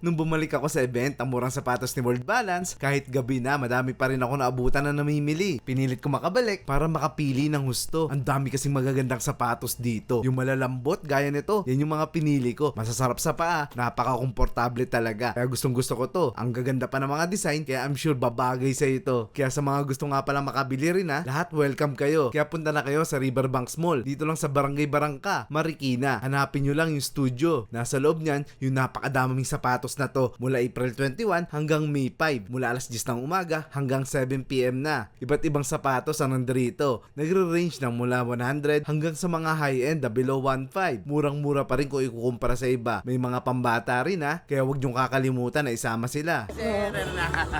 Nung bumalik ako sa event, ang murang sapatos ni World Balance, kahit gabi na, madami pa rin ako naabutan na namimili. Pinilit ko makabalik para makapili ng husto. Ang dami kasing magagandang sapatos dito. Yung malalambot, gaya nito, yan yung mga pinili ko. Masasarap sa paa, napaka-komportable talaga. Kaya gustong gusto ko to. Ang gaganda pa ng mga design, kaya I'm sure babagay sa ito. Kaya sa mga gusto nga pala makabili rin lahat welcome kayo. Kaya punta na kayo sa Riverbanks Mall. Dito lang sa Barangay Barangka, Marikina. Hanapin nyo lang yung studio. Nasa loob niyan, yung napakadaming sapatos na to. Mula April 21 hanggang May 5. Mula alas 10 ng umaga hanggang 7 PM na. Iba't ibang sapatos ang nandito. Nagre-range ng mula 100 hanggang sa mga high-end na below 1.5. Murang-mura pa rin kung ikukumpara sa iba. May mga pambata rin kaya huwag nyong kakalimutan na isama sila.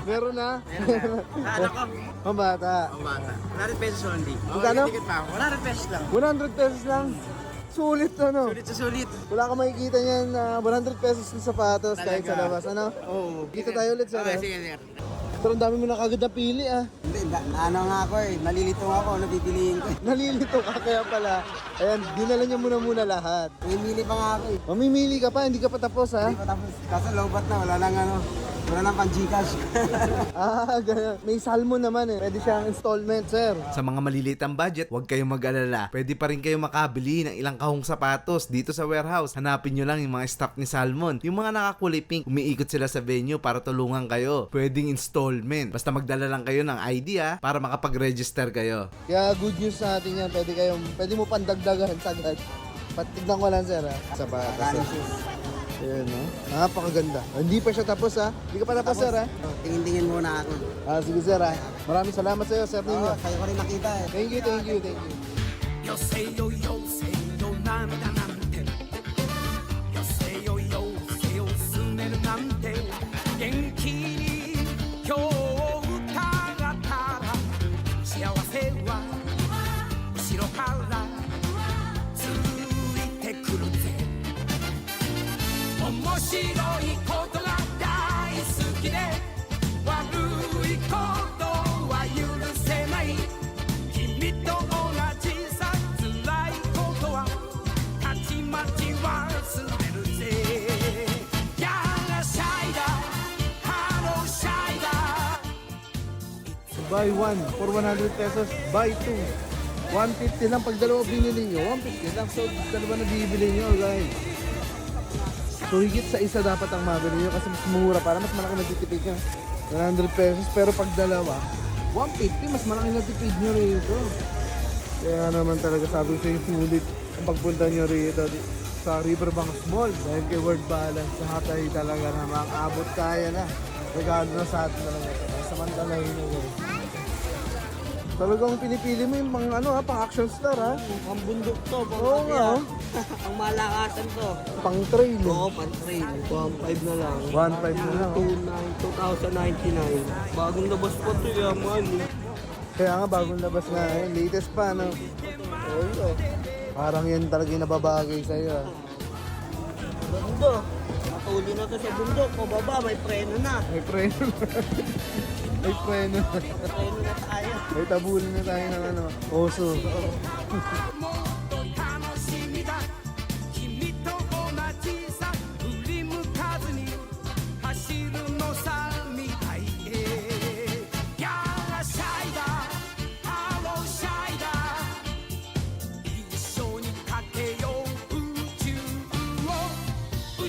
Meron na. Ano ko? Pambata. 100 pesos only. Magkano? Ticket pa ako. 100 pesos lang. 100 pesos lang. Sulit ano? Sulit sa sulit. Wala ka makikita niyan na 100 pesos ng sapatos kahit sa Talaga? labas. Ano? Oo. Dito tayo ulit, sir. Okay, sige, sige. Pero ang dami mo na kagad na pili Hindi, ano nga ako nalilito ako, napipiliin ko. Nalilito ka kaya pala. Ayan, dinala niya muna lahat. Mamimili pa nga ako Mamimili ka pa, hindi ka pa tapos ha? Hindi pa tapos. Kaso lowbat na, wala nang wala nang pang Gcash. Ganyan. May salmon naman Pwede siyang installment, sir. Sa mga maliliit ang budget, huwag kayong mag-alala. Pwede pa rin kayo makabili ng ilang kahong sapatos dito sa warehouse. Hanapin nyo lang yung mga stock ni Salmon. Yung mga nakakulay pink, umiikot sila sa venue para tulungan kayo. Pwedeng installment. Basta magdala lang kayo ng ID para makapag-register kayo. Kaya good news sa atin yan. Pwede mo pandagdagan sagad. Patignan ko lang, sir ha? Sapatos. Running shoes. Ayan, no? Napakaganda. Hindi pa siya tapos, ha? Hindi ka pa tapos, sir, ha? Tingin-tingin muna ako. Sige, sir, ha? Maraming salamat sa iyo, sir, ninyo. Sa'yo ko rin nakita Thank you.よせよよせよ涙なんてよせよよせよすねるなんて元気に今日を歌ったら幸せは後ろからついてくるぜ面白いことが大好きで悪いことは許せない君と同じさ辛いことはたちまち忘れるぜやらシャイだハローシャイだ Buy one for 100 pesos. Buy two. 150 lang. Pag dalawa binili nyo, 150 lang. So, dalawa na bibili nyo, guys. So, higit sa isa dapat ang mabili nyo kasi mas mura para mas malaki nagtitipid nyo. 100 pesos. Pero pag dalawa, 150, mas malaki nagtitipid nyo rito. Kaya naman talaga sabi ko yung sulit ang pagpunta nyo rito sa Riverbanks Mall. Dahil kay World Balance, nakatay talaga namang abot kaya na. Regalo na sa atin talaga ito. Sa Mandalay na guys. Talagang pinipili mo yung mga pang action star ha. Ang bundok to. Oo nga. Ang malakasan to. Pang trail. Oo, pan-trail. 1.5 na lang. 1.5 na lang. 2099. Bagong labas po ito, yaman. Kaya nga bagong labas na latest pa no. Parang yan talaga yung nababagay sa'yo ha. Bundok. Matuli na to sa bundok. Pababa, may preno na. May preno. May preno. Preno na tayo. May tabulan na tayo ng oso.も